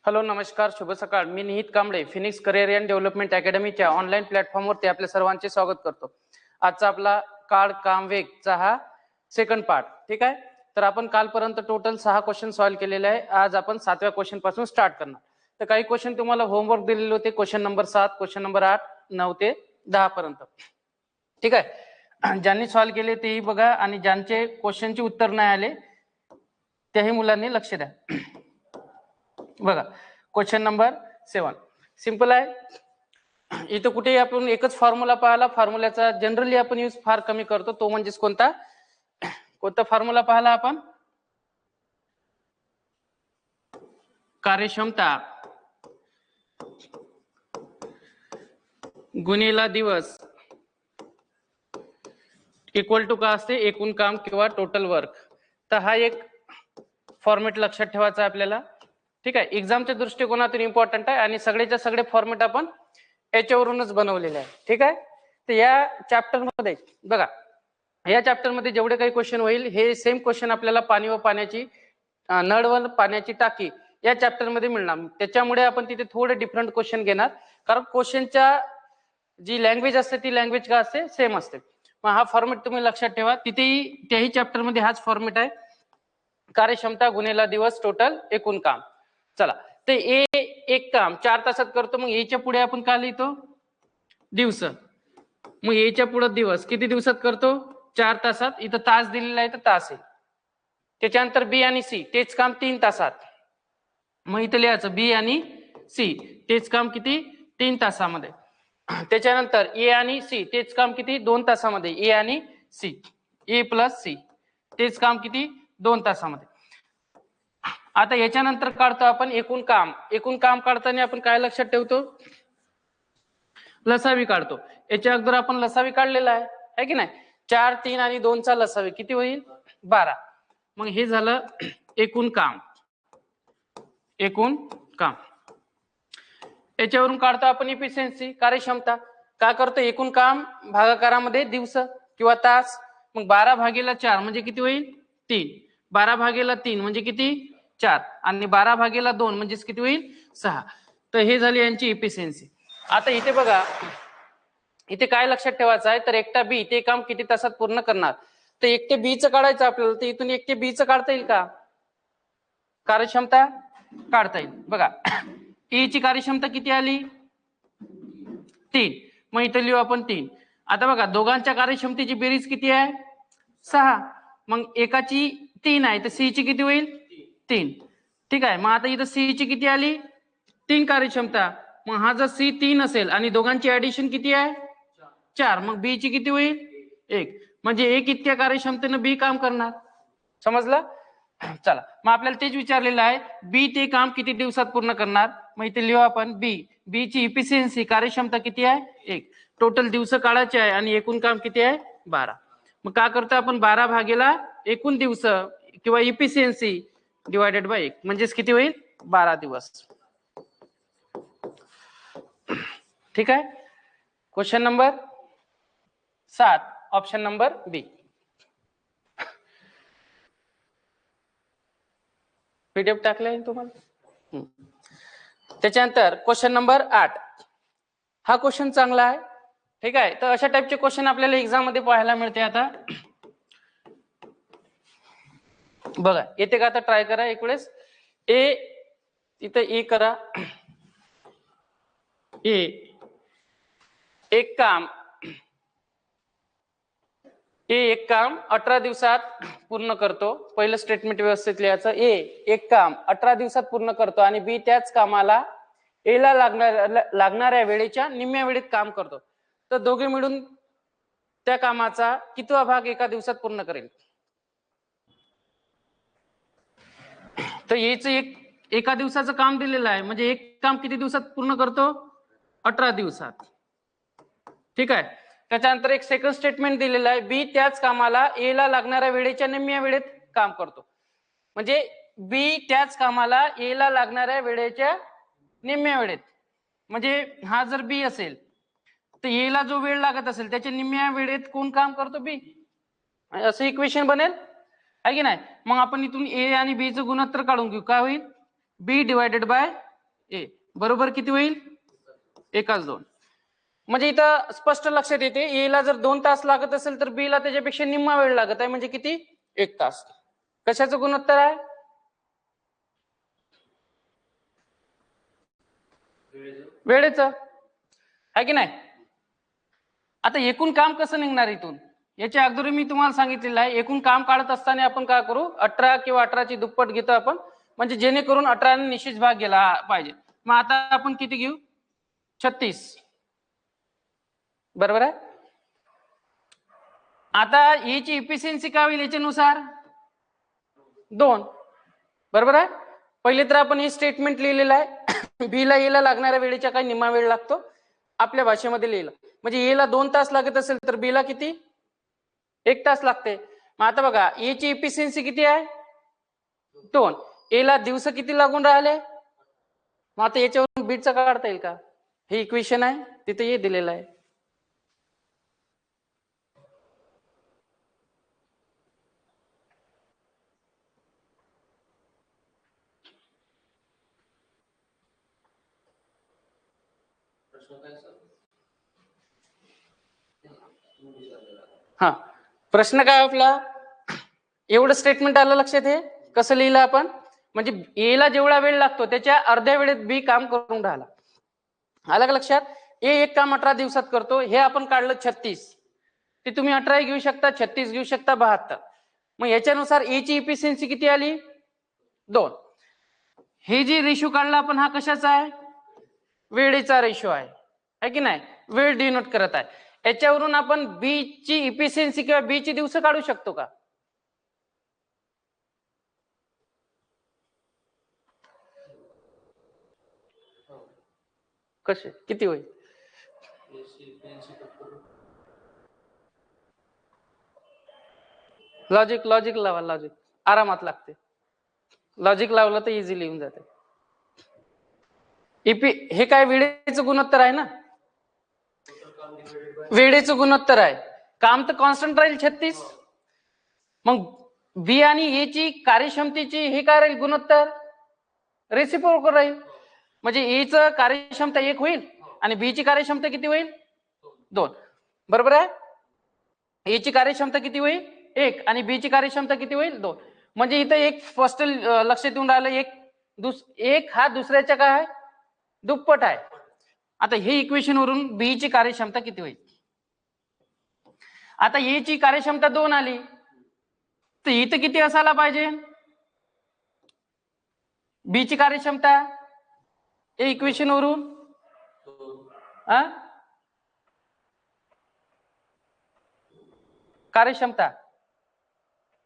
Hello, नमस्कार, शुभ सकाळ. मी Nihit Kamble, Phoenix career and development अकॅडमीच्या ऑनलाईन प्लॅटफॉर्मवरती आपल्या सर्वांचे स्वागत करतो. आजचा आपला काळ काम वेगचा हा सेकंड पार्ट. ठीक आहे, तर आपण कालपर्यंत टोटल 6 क्वेश्चन सॉल्व्ह केलेले आहे. आज आपण 7व्या क्वेश्चन पासून स्टार्ट करणार. तर काही क्वेश्चन तुम्हाला होमवर्क दिलेले होते, क्वेश्चन नंबर 7, क्वेश्चन नंबर 8, 9 ते 10 पर्यंत. ठीक आहे, ज्यांनी सॉल्व्ह केले तेही बघा आणि ज्यांचे क्वेश्चनचे उत्तर नाही आले त्याही मुलांनी लक्ष द्या. बघा, क्वेश्चन नंबर 7 सिंपल आहे. इथं कुठेही आपण एकच फॉर्म्युला पाहिला. फॉर्म्युल्याचा जनरली आपण यूज फार कमी करतो, तो म्हणजेच कोणता फॉर्म्युला पाहिला आपण? कार्यक्षमता गुणिला दिवस इक्वल टू का असते? एकूण काम किंवा टोटल वर्क. तर हा एक फॉर्मेट लक्षात ठेवायचा आपल्याला. ठीक आहे, एक्झामच्या दृष्टिकोनातून इम्पॉर्टंट आहे आणि सगळेच्या सगळे फॉर्मेट आपण याच्यावरूनच बनवलेले आहे. ठीक आहे, तर या चॅप्टर मध्ये बघा, या चॅप्टर मध्ये जेवढे काही क्वेश्चन होईल हे सेम क्वेश्चन आपल्याला पाणी व पाण्याची नळ व पाण्याची टाकी या चॅप्टर मध्ये मिळणार. त्याच्यामुळे आपण तिथे थोडे डिफरंट क्वेश्चन घेणार, कारण क्वेश्चनच्या जी लँग्वेज असते ती लँग्वेज का असते? सेम असते. मग हा फॉर्मेट तुम्ही लक्षात ठेवा. तिथेही त्याही चॅप्टर मध्ये हाच फॉर्मेट आहे, कार्यक्षमता गुणिला दिवस टोटल एकूण काम. चला, ते एक काम 4 तासात करतो, मग याच्या पुढे आपण काय लिहितो? दिवस. मग याच्या पुढे दिवस किती दिवसात करतो? 4 तासात. इथं तास दिलेला आहे तर तास आहे. त्याच्यानंतर बी आणि सी तेच काम 3 तासात. मग इथं लिहायचं बी आणि सी तेच काम किती? 3 तासामध्ये. त्याच्यानंतर ए आणि सी तेच काम किती? 2 तासामध्ये. ए आणि सी, ए प्लस सी तेच काम किती? 2 तासामध्ये. आता याच्यानंतर काढतो आपण एकूण काम. एकूण काम काढताना आपण काय लक्षात ठेवतो? लसावी काढतो. याच्या अगोदर आपण लसावी काढलेला आहे की नाही? 4, 3 आणि 2 चा लसावी किती होईल? 12. मग हे झालं एकूण काम. एकूण काम याच्यावरून काढतो आपण इफिशियन्सी, कार्यक्षमता. काय करतो? एकूण काम भागाकारामध्ये दिवस किंवा तास. मग 12/4 म्हणजे किती होईल? 3. 12/3 म्हणजे किती? 4. आणि 12/2 म्हणजेच किती होईल? 6. तर हे झाली यांची इफिशियन्सी. आता इथे बघा, इथे काय लक्षात ठेवायचं आहे? तर एकटा बी ते काम किती तासात पूर्ण करणार? तर 1 ते बी चं काढायचं आपल्याला. तर इथून 1 ते बी चं काढता येईल का? कार्यक्षमता काढता येईल. बघा, ए ची कार्यक्षमता किती आली? 3. मग इथे लिहू आपण 3. आता बघा, दोघांच्या कार्यक्षमतेची बेरीज किती आहे? 6. मग एकाची 3 आहे तर सी ची किती होईल? 3. ठीक आहे, मग आता इथं सी ची किती आली? 3 कार्यक्षमता. मग हा जर सी 3 असेल आणि दोघांची ऍडिशन किती आहे? 4. मग बी ची किती होईल? 1. म्हणजे एक इतक्या कार्यक्षमतेनं बी काम करणार. समजलं? चला, मग आपल्याला तेच विचारलेलं आहे, बी ते काम किती दिवसात पूर्ण करणार? मग इथे लिहू आपण बी ची इफिशियन्सी कार्यक्षमता किती आहे? 1. टोटल दिवस काढायचे आहे आणि एकूण काम किती आहे? 12. मग काय करतो आपण? 12 एकूण दिवस किंवा इफिशियन्सी डिवायडेड बाय 1 म्हणजेच किती होईल? 12 दिवस. ठीक आहे, क्वेश्चन नंबर 7 ऑप्शन नंबर बी. पीडीएफ टाकले तुम्हाला. त्याच्यानंतर क्वेश्चन नंबर 8. हा क्वेश्चन चांगला आहे. ठीक आहे, तर अशा टाइपचे क्वेश्चन आपल्याला एक्झाम मध्ये पाहायला मिळते. आता बघा, येते का? आता ट्राय करा एक वेळेस. इथं ए करा. एक काम 18 दिवसात पूर्ण करतो. पहिलं स्टेटमेंट व्यवस्थित लिहायचं. एक काम 18 दिवसात पूर्ण करतो आणि बी त्याच कामाला ए ला लागणाऱ्या वेळेच्या निम्म्या वेळेत काम करतो. तर दोघे मिळून त्या कामाचा कितवा भाग एका दिवसात पूर्ण करेल? तर याचं एका दिवसाचं काम दिलेलं आहे, म्हणजे एक काम किती दिवसात पूर्ण करतो? 18 दिवसात. ठीक आहे, त्याच्यानंतर एक सेकंड स्टेटमेंट दिलेलं आहे, बी त्याच कामाला ए ला लागणाऱ्या वेळेच्या निम्म्या वेळेत काम करतो. म्हणजे बी त्याच कामाला ए ला लागणाऱ्या वेळेच्या निम्म्या वेळेत. म्हणजे हा जर बी असेल तर ए ला जो वेळ लागत असेल त्याच्या निम्म्या वेळेत कोण काम करतो? बी. असं इक्वेशन बनेल, आहे की नाही? मग आपण इथून ए आणि बी चं गुणोत्तर काढून घेऊ. काय होईल? बी डिवायडेड बाय ए बरोबर किती होईल 1:2. म्हणजे इथं स्पष्ट लक्षात येते ए ला जर 2 तास लागत असेल तर बी ला त्याच्यापेक्षा निम्मा वेळ लागत आहे, म्हणजे किती 1 तास. कशाचं गुणोत्तर आहे वेळेचं, आहे की नाही. आता एकूण काम कसं निघणार इथून, याच्या अगोदर मी तुम्हाला सांगितलेलं आहे एकूण काम काढत असताना आपण काय करू 18 किंवा 18ची दुप्पट घेतो आपण, म्हणजे जेणेकरून 18 ने निश्चित भाग गेला पाहिजे. मग आता आपण किती घेऊ 36, बरोबर आहे. आता याची इफिशियन्सी काय होईल याच्यानुसार 2, बरोबर आहे. पहिले तर आपण हे स्टेटमेंट लिहिलेलं आहे बी ला ए ला लागणाऱ्या वेळेच्या काही निम्मा वेळ लागतो आपल्या भाषेमध्ये लिहिलं, म्हणजे ए ला 2 तास लागत असेल तर बी ला किती 1 तास लागते. मग आता बघा ए ची इफिशियन्सी किती आहे 2, ए ला दिवस किती लागून राहिले, मग आता याच्यावरून बीटचा काढता येईल का, हे इक्वेशन आहे तिथे हे दिलेलं आहे. हा प्रश्न काय आपला, एवढं स्टेटमेंट आलं लक्षात, हे कसं लिहिलं आपण, म्हणजे ए ला जेवढा वेळ लागतो त्याच्या अर्ध्या वेळेत बी काम करून राहिला. आलं का लक्षात. ए एक काम 18 दिवसात करतो, हे आपण काढलं 36, ते तुम्ही 18 घेऊ शकता 36 घेऊ शकता 72. मग याच्यानुसार ए ची इफिशियन्सी किती आली 2. हे जे रेशो काढला आपण हा कशाचा आहे वेळेचा रेशो आहे की नाही, वेळ डिनोट करत आहे. याच्यावरून आपण बी ची इफिशियन्सी किंवा बी ची दिवस काढू शकतो का, कसे किती होईल लॉजिक लावा, लॉजिक आरामात लागते, लॉजिक लावलं तर इझिली येऊन जाते. हे काय वेळेचं गुणोत्तर आहे ना, वेळेचं गुणोत्तर आहे, काम तर कॉन्स्टंट राहील 36, मग बी आणि ए ची कार्यक्षमतेची हे काय राहील गुणोत्तर रेसिप्रोकल राहील, म्हणजे ए च कार्यक्षमता 1 होईल आणि बी ची कार्यक्षमता किती होईल 2, बरोबर आहे. ए ची कार्यक्षमता किती होईल 1 आणि बी ची कार्यक्षमता किती होईल 2, म्हणजे इथं एक स्पष्ट लक्षात येऊन राहिलं एक हा दुसऱ्याच्या काय आहे दुप्पट आहे. आता हे इक्वेशन वरून बी ची कार्यक्षमता किती होईल, आता ए ची कार्यक्षमता 2 आली तर इथं किती असायला पाहिजे बी ची कार्यक्षमता, हे इक्वेशन वरून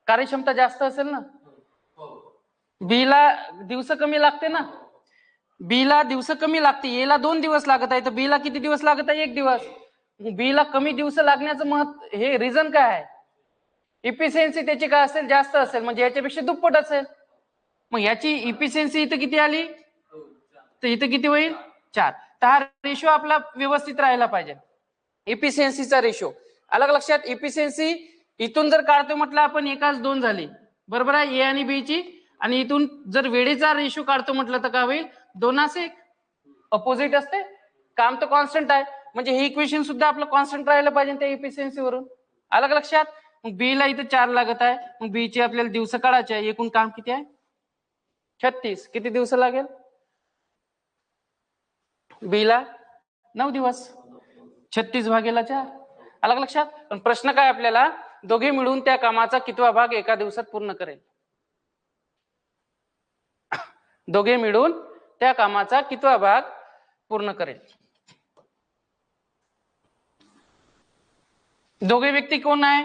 कार्यक्षमता जास्त असेल ना, बी ला दिवस कमी लागते ना, बी ला दिवस कमी लागते, ए ला 2 दिवस लागत आहे तर बी ला किती दिवस लागत आहे 1 दिवस. बी ला कमी दिवस लागण्याचं महत्व हे रिझन काय आहे, इफिशियन्सी त्याची काय असेल जास्त असेल, म्हणजे याच्यापेक्षा दुप्पट असेल. मग याची इफिशियन्सी इथं किती आली तर इथं किती होईल 4. तर हा रेशो आपला व्यवस्थित राहायला पाहिजे, इफिशियन्सीचा रेशो. अलग लक्षात, इफिशियन्सी इथून जर काढतो म्हटलं आपण 1:2 झाली, बरोबर आहे ए आणि बी ची, आणि इथून जर वेळेचा रेशो काढतो म्हटलं तर काय होईल 2:1, अपोजिट असते, काम तर कॉन्स्टंट आहे, म्हणजे हे इक्वेशन सुद्धा आपलं कॉन्स्टंट राहायला पाहिजे त्या इफिशियन्सी वरून. अलग लक्षात. मग बी ला इथं 4 लागत आहे, मग बी ची आपल्याला दिवस काढायचे आहे, एकूण काम किती आहे 36, किती दिवस लागेल बी ला 9 दिवस, 36 भागेला 4. अलग लक्षात. पण प्रश्न काय आपल्याला, दोघे मिळून त्या कामाचा कितवा भाग एका दिवसात पूर्ण करेल, दोघे मिळून त्या कामाचा कितवा भाग पूर्ण करेल. दोघे व्यक्ती कोण आहे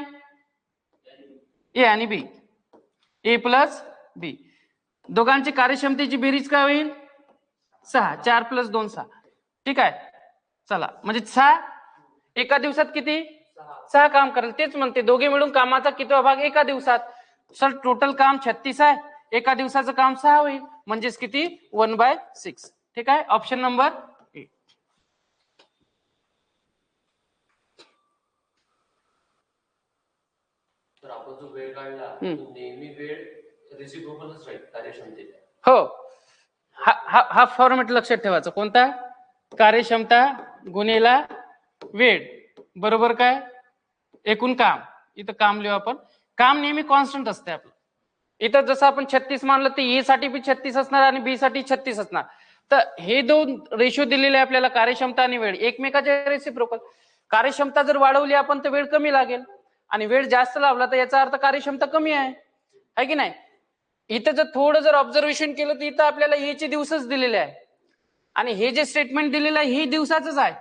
ए आणि बी, ए प्लस बी, दोघांची कार्यक्षमतेची बेरीज काय होईल 6, 4 + 2 6, ठीक आहे. चला, म्हणजे 6 एका दिवसात किती 6 काम करेल, तेच म्हणते दोघे मिळून कामाचा कितवा भाग एका दिवसात. सर टोटल काम 36 आहे, एका दिवसाचं काम 6 होईल, म्हणजेच किती 1/6, ठीक आहे. Option number A. तर आपण जो वेळ काढला तो नेहमी वेळ रेसिप्रोकलच राहील कार्यक्षमतेचा. हो, हा फॉर्मॅट लक्षात ठेवायचा. कोणता? कार्यक्षमता गुणेला वेळ बरोबर काय एकूण काम. इथं काम लिहू आपण. काम नेहमी कॉन्स्टंट असते आपलं. इथं जसं आपण 36 मानलं तर ए साठी बी 36 असणार आणि बी साठी 36 असणार. तर हे दोन रेशो दिलेले आपल्याला कार्यक्षमता आणि वेळ एकमेकाच्या रेसिप्रोकल. कार्यक्षमता जर वाढवली आपण तर वेळ कमी लागेल आणि वेळ जास्त लावला तर याचा अर्थ कार्यक्षमता कमी आहे की नाही. इथं जर थोडं जर ऑब्झर्वेशन केलं तर इथं आपल्याला ए चे दिवसच दिलेले आहे आणि हे जे स्टेटमेंट दिलेलं आहे हे दिवसाचंच आहे.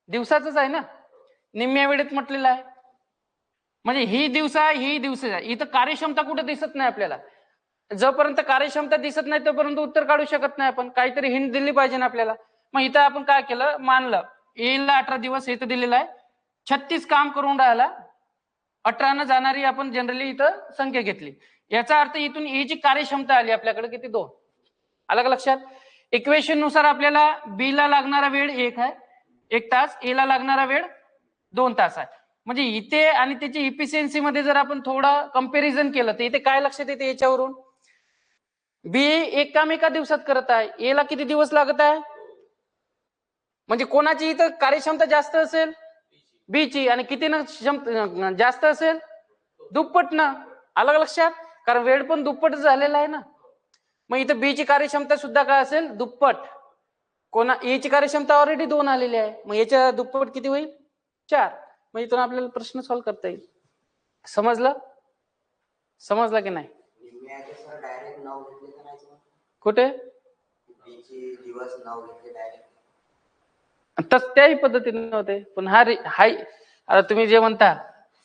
दिवसाचंच आहे ना, निम्म्या वेळेत म्हटलेलं आहे. म्हणजे ही दिवस आहे ही दिवस आहे. इथं कार्यक्षमता कुठे दिसत नाही आपल्याला. जोपर्यंत कार्यक्षमता दिसत नाही तोपर्यंत उत्तर काढू शकत नाही आपण. काहीतरी हिंट दिली पाहिजे ना आपल्याला. मग इथं आपण काय केलं मानलं येला 18 दिवस इथं दिलेलं आहे. 36 काम करून राहिला 18 न जाणारी आपण जनरली इथं संख्या घेतली. याचा अर्थ इथून ए ची कार्यक्षमता आली आपल्याकडे किती 2. अलग लक्षात. इक्वेशन नुसार आपल्याला बी ला लागणारा वेळ 1 आहे 1 तास. ए ला लागणारा वेळ 2 तास आहे. म्हणजे इथे आणि त्याची इफिशियन्सी मध्ये जर आपण थोडं कंपॅरिझन केलं तर इथे काय लक्षात येते याच्यावरून बी एक काम एका दिवसात करत आहे. ए ला किती दिवस लागत आहे. म्हणजे कोणाची इथं कार्यक्षमता जास्त असेल बी ची आणि किती जास्त असेल दुप्पट ना. अलग लक्षात. कारण वेळ पण दुप्पट झालेला आहे ना. मग इथं बी ची कार्यक्षमता सुद्धा काय असेल दुप्पट. कोणा ए ची कार्यक्षमता ऑलरेडी 2 आलेली आहे. मग याच्या दुप्पट किती होईल 4. मग इथून आपल्याला प्रश्न सॉल्व्ह करता येईल. समजलं की नाही. कुठे दिवस नाव घेतले डायरेक्ट तस त्याही पद्धतीने होते. पण हाय आता तुम्ही जे म्हणता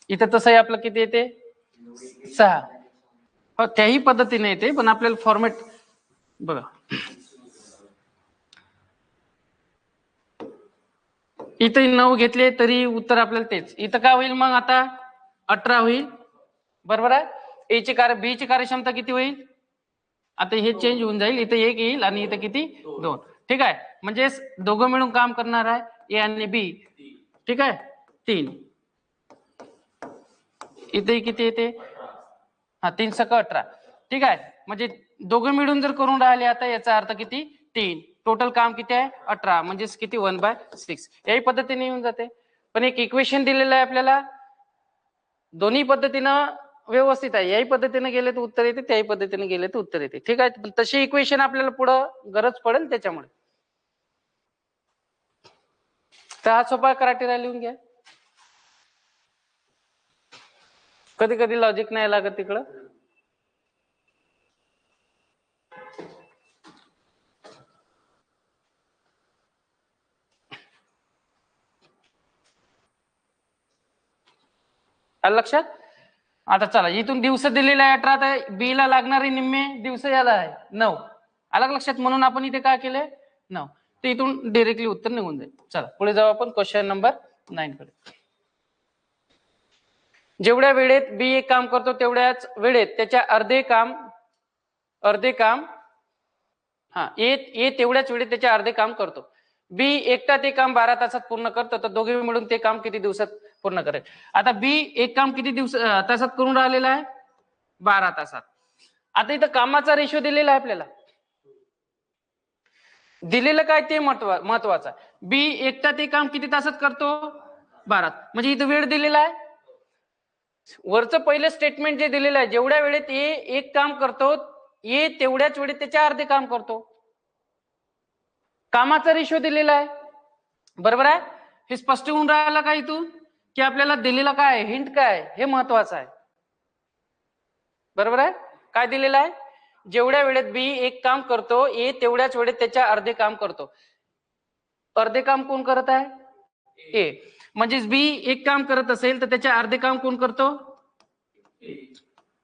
इथं तसंही आपलं किती येते 6. हो त्याही पद्धतीने येते पण आपल्याला फॉर्मॅट बघा. इथं 9 घेतले तरी उत्तर आपल्याला तेच. इथं काय होईल मग आता 18 होईल बरोबर आहे. ए ची बी ची कार्यक्षमता किती होईल आता हे चेंज होऊन जाईल. इथं 1 येईल आणि इथं किती 2. ठीक आहे. म्हणजे दोघं मिळून काम करणार आहे ए आणि बी. ठीक आहे 3. इथे किती येते 3 सक 18. ठीक आहे. म्हणजे दोघं मिळून जर करून राहिले आता याचा अर्थ किती 3. टोटल काम किती आहे 18 म्हणजेच किती 1/6. याही पद्धतीने येऊन जाते. पण एक इक्वेशन दिलेलं आहे आपल्याला दोन्ही पद्धतीनं व्यवस्थित आहे. याही पद्धतीने गेले तर उत्तर येते त्याही पद्धतीने गेले तर उत्तर येते. ठीक आहे. पण तशी इक्वेशन आपल्याला पुढं गरज पडेल त्याच्यामुळे. तर हा सोपा क्रायटेरिया लिहून घ्या. कधी कधी लॉजिक नाही लागत तिकडं. लक्षात. आता चला इथून दिवस दिलेला आहे 18 तर बी ला लागणारे निम्मे दिवस याला आहे 9. अलग लक्षात. म्हणून आपण इथे काय केले 9. तर इथून डायरेक्टली उत्तर निघून जाईल. चला पुढे जाऊ आपण क्वेश्चन नंबर 9 कडे. जेवढ्या वेळेत बी एक काम करतो तेवढ्याच वेळेत त्याच्या अर्धे काम ए तेवढ्याच वेळेत त्याच्या अर्धे काम करतो. बी एकटा ते काम 12 तासात पूर्ण करतो तर दोघे मिळून ते काम किती दिवसात पूर्ण करेल. आता बी एक काम किती तासात करून राहिलेला आहे 12 तासात. आता इथं कामाचा रेशो दिलेला आहे आपल्याला. दिलेलं काय ते महत्वाचं. बी एकटा ते काम किती तासात करतो 12. म्हणजे इथं वेळ दिलेला आहे. वरचं पहिलं स्टेटमेंट जे दिलेलं आहे जेवढ्या वेळेत ए एक काम करतो ए तेवढ्याच वेळेत त्याच्या अर्धे काम करतो. कामाचा रेशो दिलेला आहे बरोबर आहे. हे स्पष्ट होऊन राहिलं का इथून की आपल्याला दिलेला काय हिंट काय हे महत्वाचं आहे बरोबर आहे. काय दिलेलं आहे जेवढ्या वेळेत बी एक काम करतो ए तेवढ्याच वेळेत त्याच्या अर्धे काम करतो. अर्धे काम कोण करत आहे ए. म्हणजे बी एक काम करत असेल तर त्याच्या अर्धे काम कोण करतो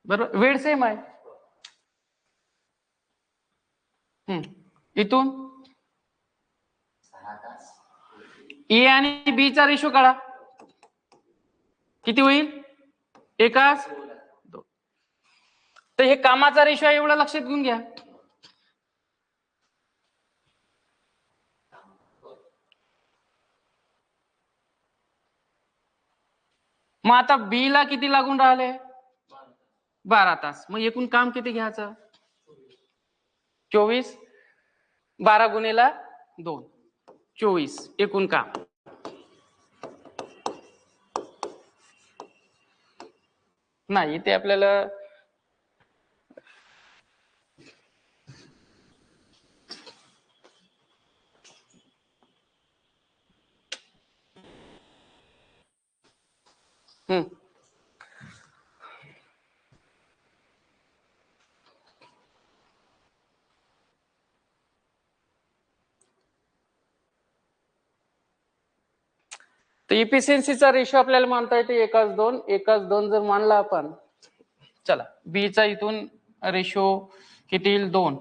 बरोबर. वेळ सेम आहे. इथून ए आणि बी चा रेशो काढा किती होईल 1:2. तर हे कामाचा रेशो आहे एवढं लक्षात घेऊन घ्या. मग आता बी ला किती लागून राहिले 12 तास. मग एकूण काम किती घ्यायचं 24 12 गुणिला 2 24 एकूण काम. नाही ते आपल्याला तर इफिशियन्सीचा रेशो आपल्याला मानता येते 1:2. 1:2 जर मानला आपण, चला बीचा इथून रेशो किती येईल 2,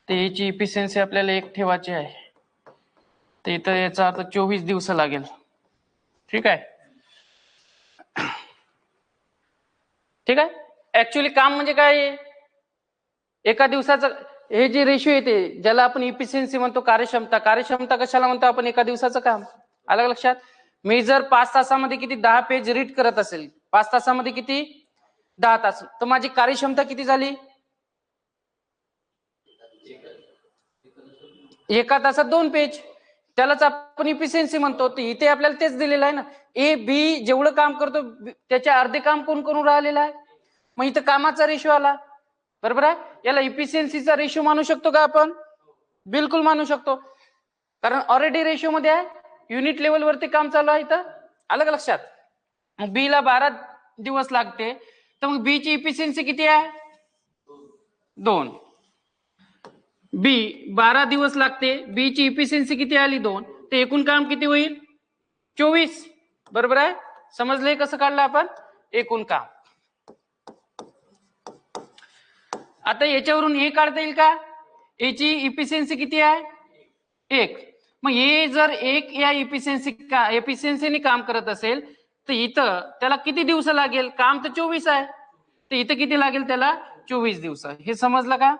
तर याची इफिशियन्सी आपल्याला 1 ठेवायची आहे. तर इथं याचा अर्थ 24 दिवस लागेल. ठीक आहे. ठीक आहे. ऍक्च्युअली काम म्हणजे काय आहे? एका दिवसाचं हे जे रेशो येते ज्याला आपण इफिशियन्सी म्हणतो, कार्यक्षमता. कार्यक्षमता कशाला म्हणतो आपण? एका दिवसाचं काम. अलग लक्षात. मी जर 5 तासामध्ये किती 10 पेज रीड करत असेल, 5 तासामध्ये किती 10 तास, तर माझी कार्यक्षमता किती झाली? एका तासात 2 पेज. त्यालाच आपण इफिशियन्सी म्हणतो. तर इथे आपल्याला तेच दिलेलं आहे ना. ए बी जेवढं काम करतो त्याचे अर्धे काम कोण करून राहिलेलं आहे? मग इथं कामाचा रेशो आला. बरोबर आहे. याला इफिशियन्सीचा रेशो मानू शकतो का आपण? बिलकुल मानू शकतो. कारण ऑलरेडी रेशो मध्ये आहे, युनिट लेवल वरती काम चालू आहे इथं. अलग लक्षात. मग बी ला 12 दिवस लागते, तर मग बी ची इफिशियन्सी किती आहे? 2. बी 12 दिवस लागते, बी ची इफिशियन्सी किती आली? 2. तर एकूण काम किती होईल? 24. बरोबर आहे. समजलंय कसं काढलं आपण एकूण काम? आता याच्यावरून हे काढता येईल का? याची इफिशियन्सी किती आहे? 1. मग हे जर 1 या इफिशियन्सीने काम करत असेल, तर इथं त्याला किती दिवस लागेल? काम तर 24 आहे, तर इथं किती लागेल त्याला? 24 दिवस. हे समजलं का?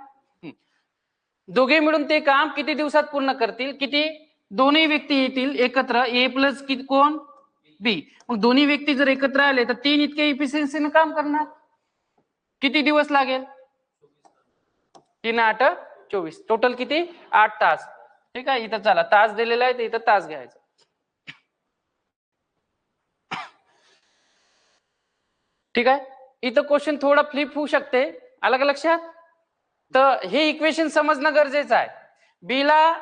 दोघे मिळून ते काम किती दिवसात पूर्ण करतील? किती? दोन्ही व्यक्ती येतील एकत्र, ए प्लस किती कोण? बी. मग दोन्ही व्यक्ती जर एकत्र आले तर 3 इतके इफिशियन्सीने काम करणार. किती दिवस लागेल? 3 8 24. टोटल किती? 8 तास. ठीक आहे. इथं चला तास दिलेला आहे, तर इथं तास घ्यायचा. ठीक आहे. इथं क्वेश्चन थोडा फ्लिप होऊ शकते. अलग लक्षात. तर हे इक्वेशन समजणं गरजेचं आहे. बी ला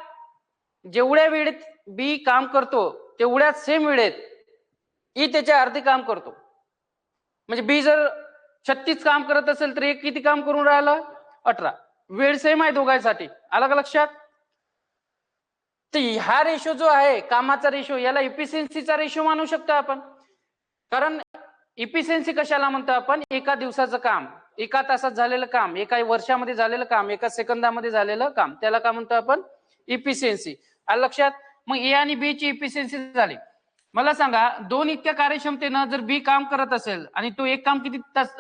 जेवढ्या वेळेत बी काम करतो तेवढ्याच सेम वेळेत ई त्याच्या अर्धे काम करतो. म्हणजे बी जर 36 काम करत असेल तर एक किती काम करून राहिला? 18. वेळ सेम आहे दोघांसाठी. अलग लक्षात. तर हा रेशो जो आहे कामाचा रेशो, याला इफिशियन्सीचा रेशो मानू शकतो आपण. कारण इफिशियन्सी कशाला म्हणतो आपण? एका दिवसाचं काम, एका तासात झालेलं काम, एका वर्षामध्ये झालेलं काम, एका सेकंदामध्ये झालेलं काम, त्याला काय म्हणतो आपण? इफिशियन्सी. आलं लक्षात. मग ए आणि बी ची इफिशियन्सी झाली. मला सांगा, 2 इतक्या कार्यक्षमतेनं जर बी काम करत असेल आणि तो एक काम किती तास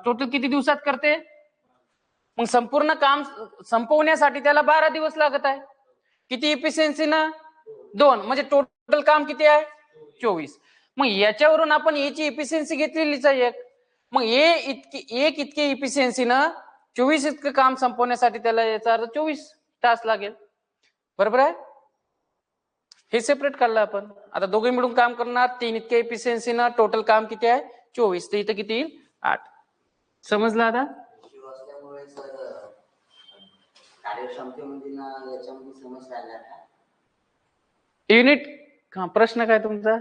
टोटल किती दिवसात करते? मग संपूर्ण काम संपवण्यासाठी त्याला 12 दिवस लागत आहे. किती इफिशियन्सीनं? 2. म्हणजे टोटल काम किती आहे? 24. मग याच्यावरून आपण याची इफिशियन्सी घेतलेलीच आहे 1. मग एक इतके इफिशियन्सीनं 24 इतकं काम संपवण्यासाठी त्याला याचा अर्थ 24 तास लागेल. बरोबर आहे. हे सेपरेट काढलं आपण. आता दोघे मिळून काम करणार 3 इतके इफिशियन्सीनं, टोटल काम किती आहे? 24. तर इथं किती येईल? 8. समजलं आता? युनिट. प्रश्न काय तुमचा?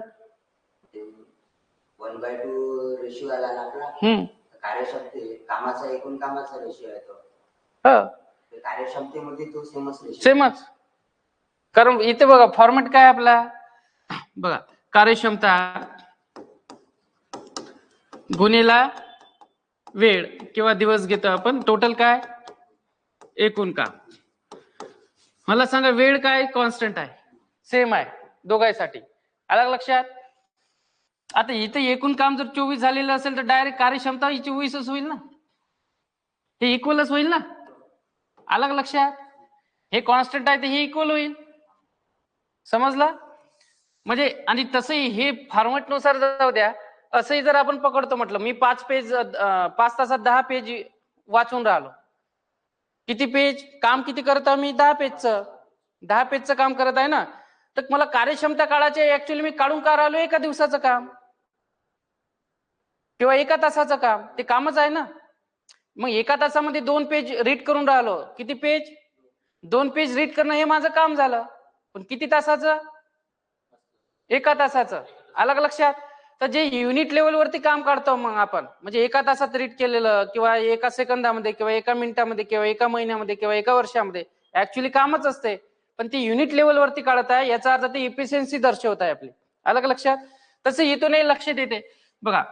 1/2 रेशिओ आला ना आपला. कार्यक्षमते कामाचा एकूण कामाचा रेशिओ आहे तो. कार्यक्षमतेमध्ये तो सेमच. कारण इथे बघा फॉर्मॅट काय आपला, बघा कार्यक्षमता गुणिला वेळ किंवा दिवस घेतो आपण. टोटल काय? एकूण काम. मला सांगा वेळ काय? कॉन्स्टंट आहे, सेम आहे दोघांसाठी. अलग लक्षात. आता इथे एकूण काम जर 24 झालेलं असेल तर डायरेक्ट कार्यक्षमता 24च होईल ना. हे इक्वलच होईल ना. अलग लक्षात. हे कॉन्स्टंट आहे तर हे इक्वल होईल. समजलं? म्हणजे आणि तसंही हे फॉर्मॅट नुसार जाऊ द्या. असंही जर आपण पकडतो म्हटलं, मी 5 तासात 10 पेज वाचून राहिलो, किती पेज काम किती करत आहोत मी 10 पेजचं काम करत आहे ना. तर मला कार्यक्षमता काढायची ऍक्च्युअली मी काढून का राहिलो एका दिवसाचं काम किंवा एका तासाचं काम, ते कामच आहे ना. मग एका तासामध्ये 2 पेज रीड करून राहिलो, किती पेज 2 पेज रीड करणं हे माझं काम झालं. पण किती तासाचं एका तासाचं. अलग लक्षात. तर जे युनिट लेवलवरती काम काढतो मग आपण म्हणजे एका तासात रीड केलेलं किंवा एका सेकंदामध्ये किंवा एका मिनिटामध्ये किंवा एका महिन्यामध्ये किंवा एका वर्षामध्ये ऍक्च्युअली कामच असते. पण ती युनिट लेवलवरती काढत आहे याचा अर्थ ते इफिशियन्सी दर्शवत आहे आपली. अलग लक्षात. तसं इथूनही लक्षात येते बघा.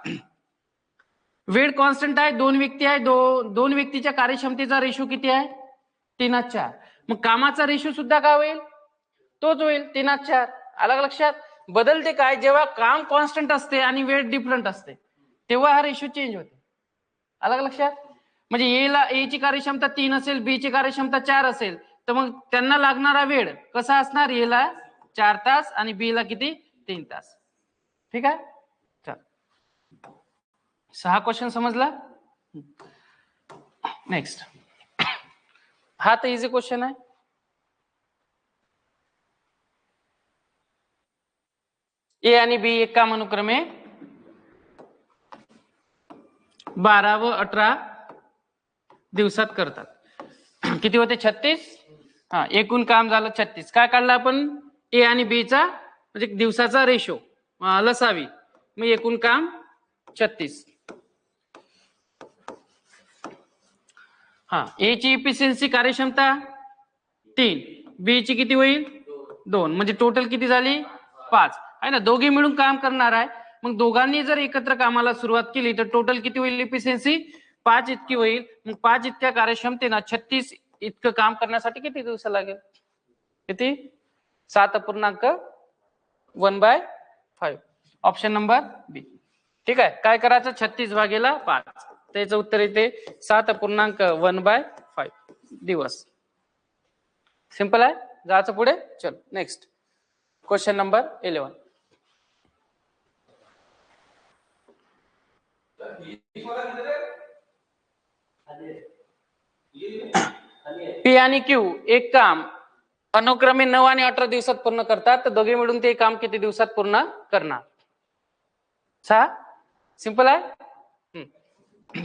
वेळ कॉन्स्टंट आहे, 2 व्यक्ती आहे, दोन व्यक्तीच्या कार्यक्षमतेचा रेशो किती आहे 3:4. मग कामाचा रेशो सुद्धा काय होईल तोच होईल 3:4. अलग लक्षात. बदलते काय जेव्हा काम कॉन्स्टंट असते आणि वेळ डिफरंट असते तेव्हा हा रेशो चेंज होते. अलग लक्षात. म्हणजे ए ची कार्यक्षमता 3 असेल, बी ची कार्यक्षमता 4 असेल तर मग त्यांना लागणारा वेळ कसा असणार, ए ला 4 तास आणि बी ला किती 3 तास. ठीक आहे. चल 6 क्वेश्चन समजला. नेक्स्ट. हा तर इझी क्वेश्चन आहे. ए आणि बी एक काम अनुक्रमे 12 व 18 दिवसात करतात. किती होते 36. हा एकूण काम झालं 36. काय काढलं आपण ए आणि बी चा म्हणजे दिवसाचा रेशो लसावी. मग एकूण काम 36. हा ए ची इफिशियन्सी कार्यक्षमता 3, बी ची किती होईल 2 म्हणजे टोटल किती झाली 5 आहे ना. दोघे मिळून काम करणार आहे. मग दोघांनी जर एकत्र कामाला सुरुवात केली तर टोटल किती होईल इफिशियन्सी 5 इतकी होईल. मग 5 इतक्या कार्यक्षमतेनं 36 इतकं काम करण्यासाठी किती दिवस लागेल किती 7.1/5. ऑप्शन नंबर बी. ठीक आहे. काय करायचं 36/5 त्याचं उत्तर येते 7.1/5 दिवस. सिंपल आहे. जायचं पुढे. चल नेक्स्ट क्वेश्चन नंबर 11. पी आणि क्यू एक काम अनुक्रमे 9 आणि 18 दिवसात पूर्ण करतात तर दोघे मिळून ते काम किती दिवसात पूर्ण करणार 6. सिंपल आहे.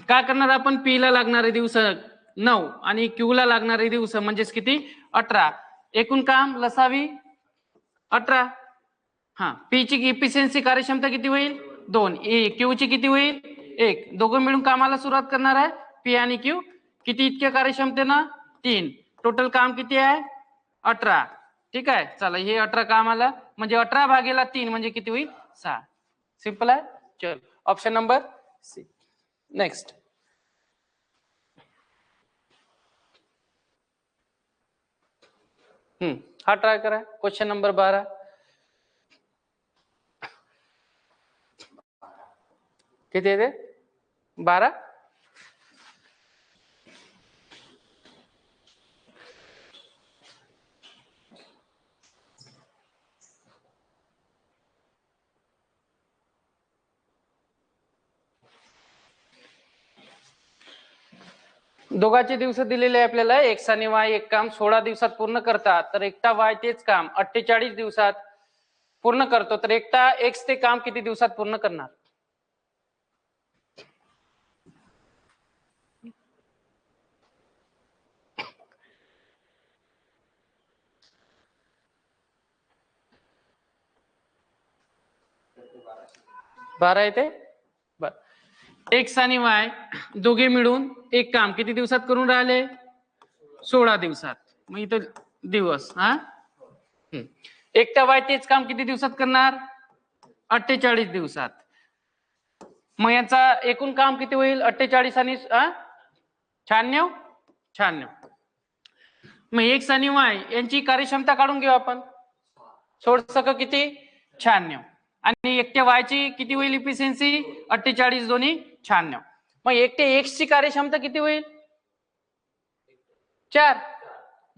काय करणार आपण पी ला लागणारे दिवस 9 आणि क्यू ला लागणारे दिवस म्हणजेच किती 18. एकूण काम लसावी 18. हा पी ची इफिशियन्सी कार्यक्षमता किती होईल 2, क्यू ची किती होईल 1. दोघं मिळून कामाला सुरुवात करणार आहे पी आणि क्यू. किती इतक्या कार्यक्षमतेनं 3. टोटल काम किती आहे 18. ठीक आहे. चला हे 18 काम आलं म्हणजे 18/3 म्हणजे किती होईल 6. सिंपल आहे. चल ऑप्शन नंबर सी. नेक्स्ट. हा ट्राय करा. Question number 12. किती येते 12. दोघांचे दिवस दिलेले आहे आपल्याला. एक्स आणि वाय एक काम 16 दिवसात पूर्ण करतात तर एकटा वाय तेच काम 48 दिवसात पूर्ण करतो तर एकटा एक्स ते काम किती दिवसात पूर्ण करणार. बारा येते. बर. एक्स आणि वाय दोघे मिळून एक काम किती दिवसात करून राहिले 16 दिवसात. मग इथं दिवस हा एकटा वाय तेच काम किती दिवसात करणार 48 दिवसात. मग याचा एकूण काम किती होईल 48 आणि 96. मग एक्स आणि वाय यांची कार्यक्षमता काढून घेऊ आपण. 16 किती 96 आणि एकट्या वायची किती होईल इफिशियन्सी 48 दोन्ही 96. मग एकटे एक्स ची कार्यक्षमता किती होईल 4.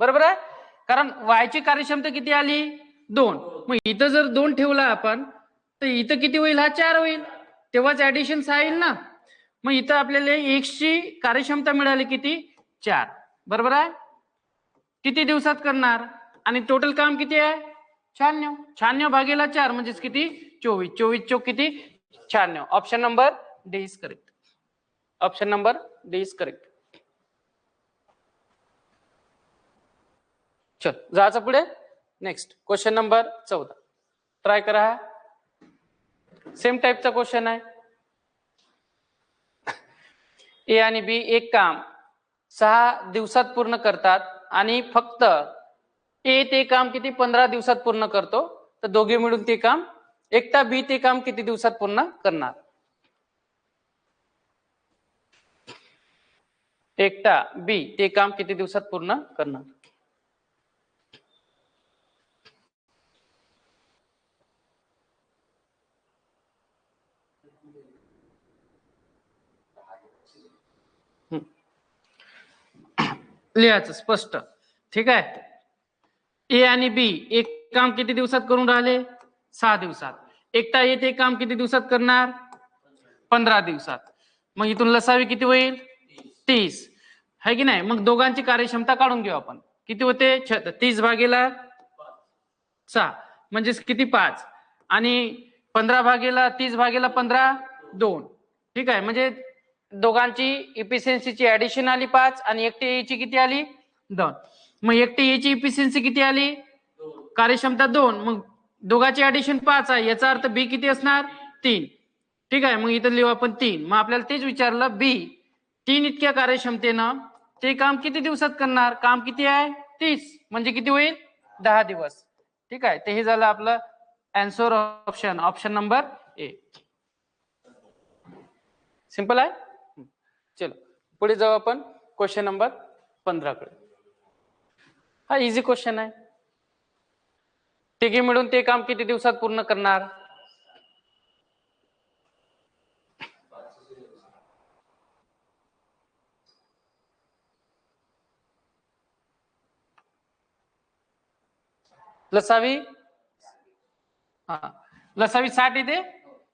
बरोबर आहे. कारण वायची कार्यक्षमता किती आली 2. मग इथं जर 2 ठेवला आपण तर इथं किती होईल हा 4 होईल. तेव्हाच ऍडिशन 6 येईल ना. मग इथं आपल्याला एक्स ची कार्यक्षमता मिळाली किती 4. बरोबर आहे. किती दिवसात करणार आणि टोटल काम किती आहे 96. 96 भागेला 4 म्हणजेच किती 24. 24 चौक किती 96. Option number D is correct. Option number D is correct. चल जायचं पुढे. Next question number 14. ट्राय करा. सेम टाईपचा क्वेश्चन आहे. ए आणि बी एक काम 6 दिवसात पूर्ण करतात आणि फक्त ए ते काम किती 15 दिवसात पूर्ण करतो. तर दोघे मिळून ते काम एकटा बी ते काम किती दिवसात पूर्ण करणार. एकटा बी ते काम किती दिवसात पूर्ण करणार. लिहायचं स्पष्ट. ठीक आहे. ए आणि बी एक काम किती दिवसात करून राहिले 6 दिवसात. एकटा ए ते काम किती दिवसात करणार 15 दिवसात. मग इथून लसावी किती होईल 30 है की नाही. मग दोघांची कार्यक्षमता काढून घेऊ आपण. किती होते 30 भागेला 6 म्हणजेच किती 5 आणि 15 भागेला 30 भागेला 15 2. ठीक आहे. म्हणजे दोघांची इफिशियन्सीची ऍडिशन आली 5 आणि एकटी एची किती आली 2. मग एकटी एची इफिशियन्सी किती आली कार्यक्षमता 2. मग दोघांची ऍडिशन 5 आहे. याचा अर्थ बी किती असणार 3. ठीक आहे. मग इथं लिहू आपण 3. मग आपल्याला तेच विचारलं बी 3 इतक्या कार्यक्षमतेनं ते काम किती दिवसात करणार. काम किती आहे 30 म्हणजे किती होईल 10 दिवस. ठीक आहे. ते हे झालं आपलं answer option. Option number A. Simple आहे. चलो पुढे जाऊ आपण क्वेश्चन नंबर 15 कडे. हा इझी क्वेश्चन आहे. तिघे मिळून ते काम किती दिवसात पूर्ण करणार. लसावी लसावी 60 येते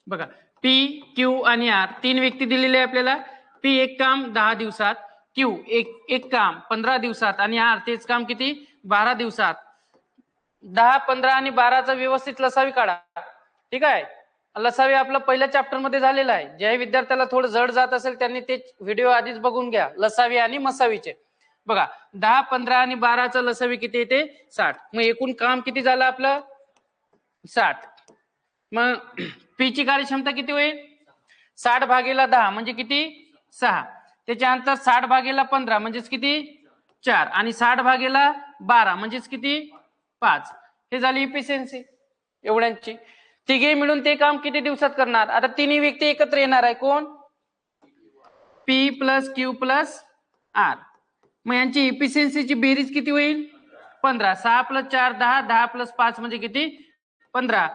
बघा. पी क्यू आणि आर 3 व्यक्ती दिलेले आहे आपल्याला. पी एक काम 10 दिवसात, क्यू एक काम 15 दिवसात आणि आर तेच काम किती 12 दिवसात. 10 15 आणि 12चा व्यवस्थित लसावी काढा. ठीक आहे. लसावी आपला पहिल्या चॅप्टर मध्ये झालेला आहे. ज्या विद्यार्थ्याला थोडं जड जात असेल त्यांनी ते व्हिडिओ आधीच बघून घ्या लसावी आणि मसावीचे. बघा 10 15 आणि 12चा लसावी किती येते 60. मग एकूण काम किती झालं आपलं 60. मग पी ची कार्यक्षमता किती होईल 60 भागेला 10 म्हणजे किती 6. त्याच्यानंतर 60 भागेला 15 म्हणजेच किती 4 आणि 60 भागेला 12 म्हणजेच किती 5. हे झाली इफिशियन्सी एवढ्यांची. तिघे मिळून ते काम किती दिवसात करणार. आता तिन्ही व्यक्ती एकत्र येणार आहे. कोण P plus Q plus R. मग यांची इफिशियन्सीची बेरीज किती होईल 15. 6 प्लस 4 10 10 प्लस 5 म्हणजे किती 15.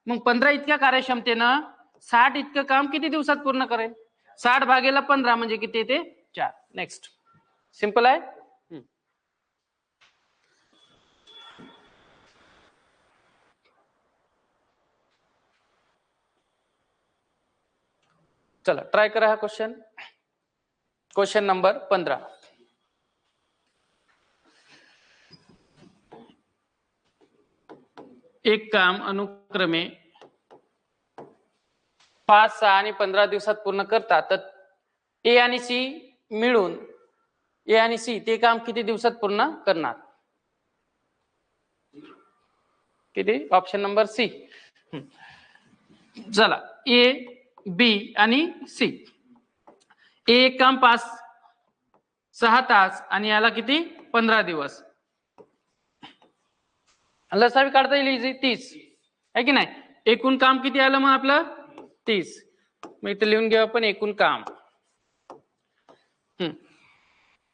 मग 15 इतक्या कार्यक्षमतेनं 60 इतकं काम किती दिवसात पूर्ण करेल. 60 भागेला 15 म्हणजे किती येते 4. नेक्स्ट सिंपल आहे. चला ट्राय करा हा क्वेश्चन. Question number 15. एक काम अनुक्रमे 5 6 आणि 15 दिवसात पूर्ण करतात. तर ए आणि सी मिळून ए आणि सी ते काम किती दिवसात पूर्ण करणार. किती ऑप्शन नंबर सी. चला ए बी आणि सी. ए एक काम 5 6 तास आणि याला किती 15 दिवस. लसावी काढता येईल इझी 30 आहे की नाही. एकूण काम किती आलं मग आपलं 30. मग इथे लिहून घेऊ आपण एकूण काम.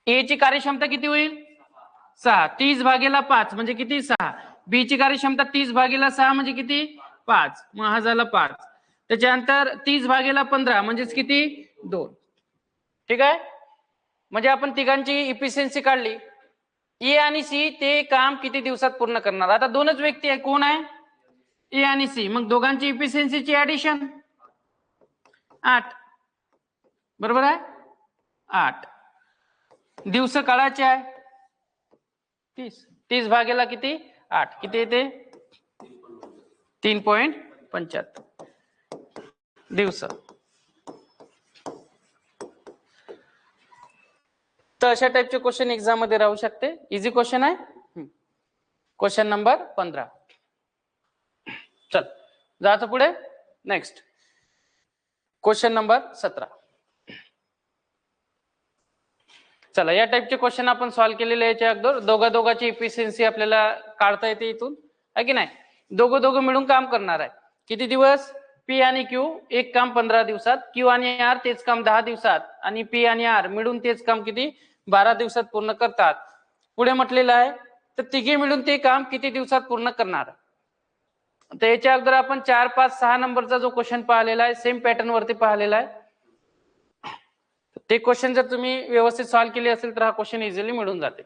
ए ची कार्यक्षमता किती होईल 6. 30 भागेला 5 म्हणजे किती 6. बी ची कार्यक्षमता 30 भागेला 6 म्हणजे किती 5. मग हा झाला 5. त्याच्यानंतर 30 भागेला 15 म्हणजेच किती 2. ठीक आहे. म्हणजे आपण तिघांची इफिशियन्सी काढली. ए आणि सी ते काम किती दिवसात पूर्ण करणार. आता दोनच व्यक्ती आहे. कोण आहे ए आणि सी. मग दोघांची इफिशियन्सीची ऍडिशन 8 बरोबर आहे 8. दिवस काढायचे आहे 30 भागेला किती 8 किती येते 3.75 दिवस. तर अशा टाइपचे क्वेश्चन एक्झाम मध्ये राहू शकते. इझी क्वेश्चन आहे. Question number 15. चल जायचं पुढे. Next question number 17. चला या टाइपचे क्वेश्चन आपण सॉल्व्ह केलेले याच्या अगोदर. दोघांची इफिशियन्सी आपल्याला काढता येते इथून, आहे की नाही. दोघं मिळून काम करणार आहे. किती दिवस. पी आणि क्यू एक काम 15 दिवसात, क्यू आणि आर तेच काम 10 दिवसात, आणि पी आणि आर मिळून तेच काम किती 12 दिवसात पूर्ण करतात. पुढे म्हटलेलं आहे तर तिघे मिळून ते काम किती दिवसात पूर्ण करणार. तर याच्या अगोदर आपण 4, 5, 6 नंबरचा जो क्वेश्चन पाहिलेला आहे सेम पॅटर्न वरती पाहिलेला आहे. ते क्वेश्चन जर तुम्ही व्यवस्थित सॉल्व्ह केले असेल तर हा क्वेश्चन इझिली मिळून जाते.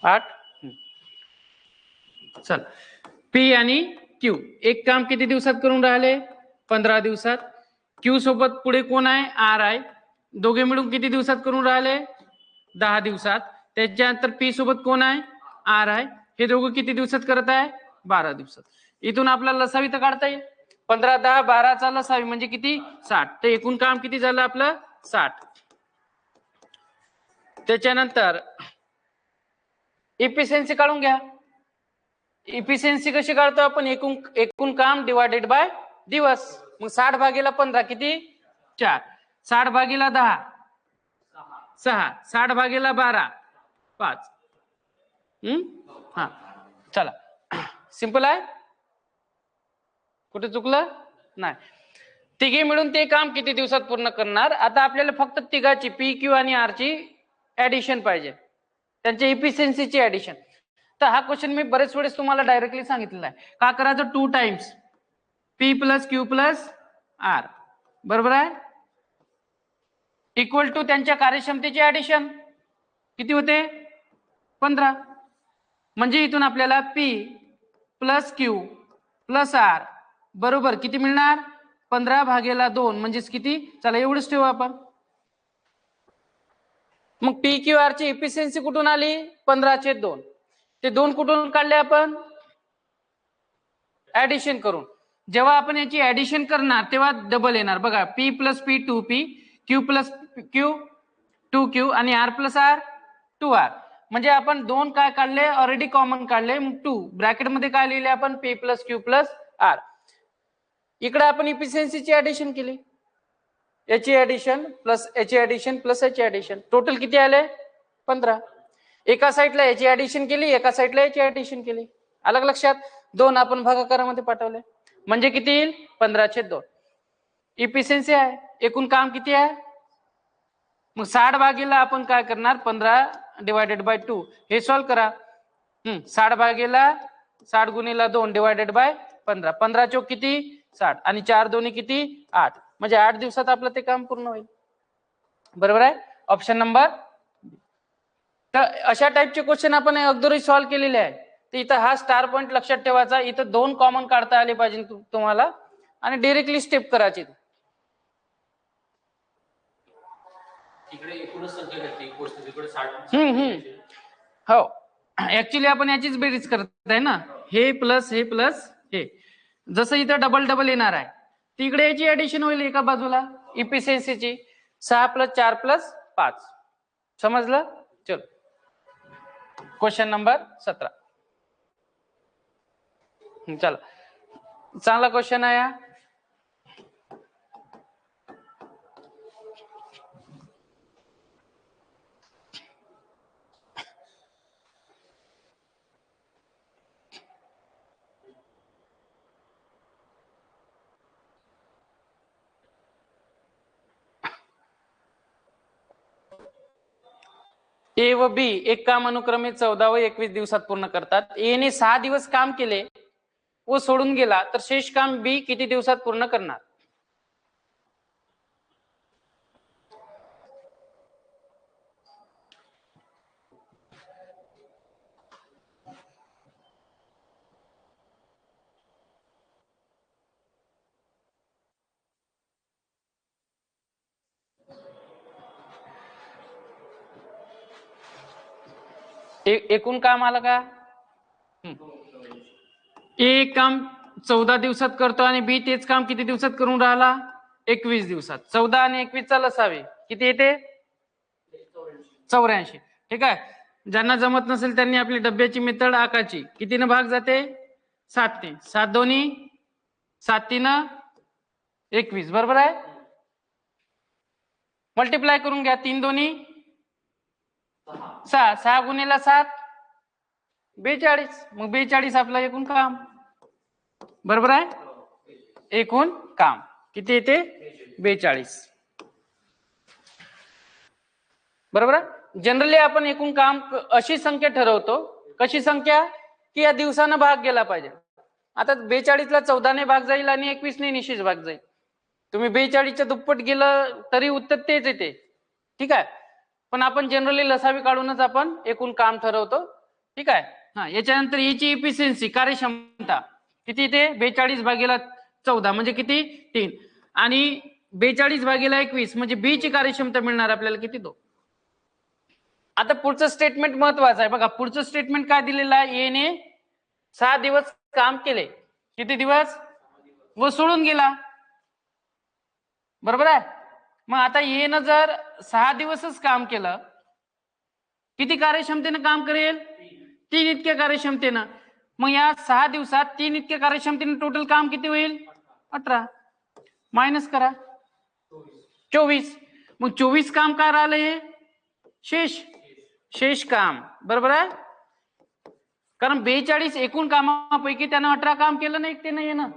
आठ. चल पी आणि क्यू एक काम किती दिवसात करून राहिले 15 दिवसात. क्यू सोबत पुढे कोण आहे आर आहे. दोघे मिळून किती दिवसात करून राहिले 10 दिवसात. त्याच्यानंतर पी सोबत कोण आहे आर आहे. हे दोघं किती दिवसात करत आहे 12 दिवसात. इथून आपल्याला लसावी तर काढता येईल. 15, 10, 12चा लसावी म्हणजे किती 60. तर एकूण काम किती झालं आपलं 60. त्याच्यानंतर इफिशियन्सी काढून घ्या. इफिशियन्सी कशी काढतो आपण एकूण काम डिवायडेड बाय दिवस. मग 60 भागेला 15 किती 4. 60 भागेला 10 6. 60 भागेला 12 5. हा चला सिंपल आहे. कुठे चुकलं नाही. तिघे मिळून ते काम किती दिवसात पूर्ण करणार. आता आपल्याला फक्त तिघाची पी क्यू आणि आर ची ऍडिशन पाहिजे, त्यांच्या इफिशियन्सीची ऍडिशन. तर हा क्वेश्चन मी बरेच वेळेस तुम्हाला डायरेक्टली सांगितलेला आहे. का करायचं 2 times P plus Q plus R बरोबर आहे इक्वल टू त्यांच्या कार्यक्षमतेचे ऍडिशन किती होते 15. म्हणजे इथून आपल्याला P plus Q plus R बरोबर किती मिळणार 15 भागेला 2 म्हणजेच किती. चला एवढंच ठेवू आपण. मग पी क्यू आर ची इफिशियन्सी कुठून आली 15/2. ते 2 कुठून काढले आपण ऍडिशन करून. जेव्हा आपण याची ऍडिशन करणार तेव्हा डबल येणार बघा. P plus P 2p, Q plus Q 2q आणि आर प्लस आर 2r. म्हणजे आपण 2 काय काढले ऑलरेडी कॉमन काढले. मग 2 ब्रॅकेट मध्ये काय लिहिले आपण P plus Q plus R. इकडे आपण इफिशियन्सीची ऍडिशन केली. याची ऍडिशन प्लस याची ऍडिशन प्लस याची ऍडिशन टोटल किती आले 15. एका साईडला याची ऍडिशन केली एका साईडला याची ऍडिशन केली. अलग लक्षात 2 आपण भागाकारामध्ये पाठवले म्हणजे किती येईल 15/2. इफिशियन्सी आहे. एकूण काम किती आहे मग 60 भागेला आपण काय करणार 15 डिवायडेड बाय 2. हे सॉल्व्ह करा. 60 भागेला 60 गुणिला 2 डिवायडेड बाय 15. 15 चौक किती 60 आणि 4 दोन्ही किती 8. म्हणजे 8 दिवसात आपलं ते काम पूर्ण होईल. बरोबर आहे ऑप्शन नंबर. तर अशा टाइपचे क्वेश्चन आपण अगोदर सॉल्व्ह केलेले आहे. तर इथं हा स्टार पॉईंट लक्षात ठेवायचा. इथं 2 कॉमन काढता आले पाहिजे तुम्हाला आणि डायरेक्टली स्टेप करायची. इकडे एकूणच संख्या घेतली गोष्ट तिकडे 60. हो ऍक्च्युली आपण याचीच बेरीज करत आहे ना. हे प्लस हे जसं इथं डबल डबल येणार आहे तिकडे याची ऍडिशन होईल एका बाजूला इफिशियन्सीची 6 + 4 + 5. समजलं. चलो क्वेश्चन नंबर 17. चला चांगला क्वेश्चन आहे. ए व बी एक काम अनुक्रमे 14 व 21 दिवसात पूर्ण करतात. ए ने 6 दिवस काम केले व सोडून गेला तर शेष काम बी किती दिवसात पूर्ण करणार. एकूण काम आलं का? एक काम 14 दिवसात करतो आणि बी तेच काम किती दिवसात करून राहिला? 21 दिवसात. 14 आणि 21 चा लसावी किती येते? 84. ठीक आहे. ज्यांना जमत नसेल त्यांनी आपली डब्याची मेथड आकाची कितीनं भाग जाते? 7 ने. 7 दोन्ही 7 3 21. बरोबर आहे. मल्टिप्लाय करून घ्या. 3 दोन्ही 6. 6 गुणिले 7 42. मग 42 आपलं एकूण काम. बरोबर आहे. एकूण काम किती येते? 42. बरोबर आहे. जनरली आपण एकूण काम अशी संख्या ठरवतो. कशी संख्या? की या दिवसानं भाग गेला पाहिजे. आता 42 ला 14 ने भाग जाईल आणि 21 ने निश्चित भाग जाईल. तुम्ही 42 च्या दुप्पट गेलं तरी उत्तर तेच येते. ठीक आहे. पण आपण जनरली लसावी काढूनच आपण एकूण काम ठरवतो. ठीक आहे. हा, याच्यानंतर याची इफिशियन्सी कार्यक्षमता किती येते? 42 भागीला 14 म्हणजे किती? 3. आणि 42 भागीला 21 म्हणजे बी ची कार्यक्षमता मिळणार आपल्याला किती? 2. आता पुढचं स्टेटमेंट महत्वाचं आहे बघा. पुढचं स्टेटमेंट काय दिलेलं आहे? ए ने 6 दिवस काम केले. किती दिवस? व सोडून गेला. बरोबर आहे. मग आता ए न जर 6 दिवसच काम केलं, किती कार्यक्षमतेनं काम करेल? 3 इतक्या कार्यक्षमतेनं. मग या 6 दिवसात 3 इतक्या कार्यक्षमतेनं टोटल काम किती होईल? 18. मायनस करा 24. मग 24 काम काय राहिलं? हे शेष काम. बरोबर आहे. कारण 42 एकूण कामापैकी त्यानं 18 काम केलं नाही एकट्यानं येणं.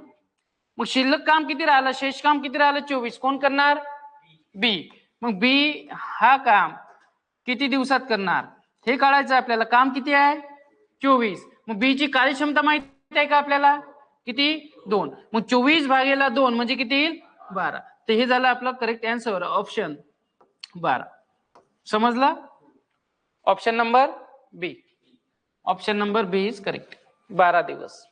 मग शिल्लक काम किती राहिलं? शेष काम किती राहिलं? 24. कोण करणार? बी. मग बी हा काम किती दिवसात करणार हे काढायचं आपल्याला. काम किती आहे? 24. मग बी ची कार्यक्षमता माहिती आहे का आपल्याला? किती? 2. मग 24 भागीला 2 म्हणजे किती येईल? 12. तर हे झालं आपलं करेक्ट आन्सर, ऑप्शन 12. समजलं? Option number B. Option number B is correct. 12 दिवस.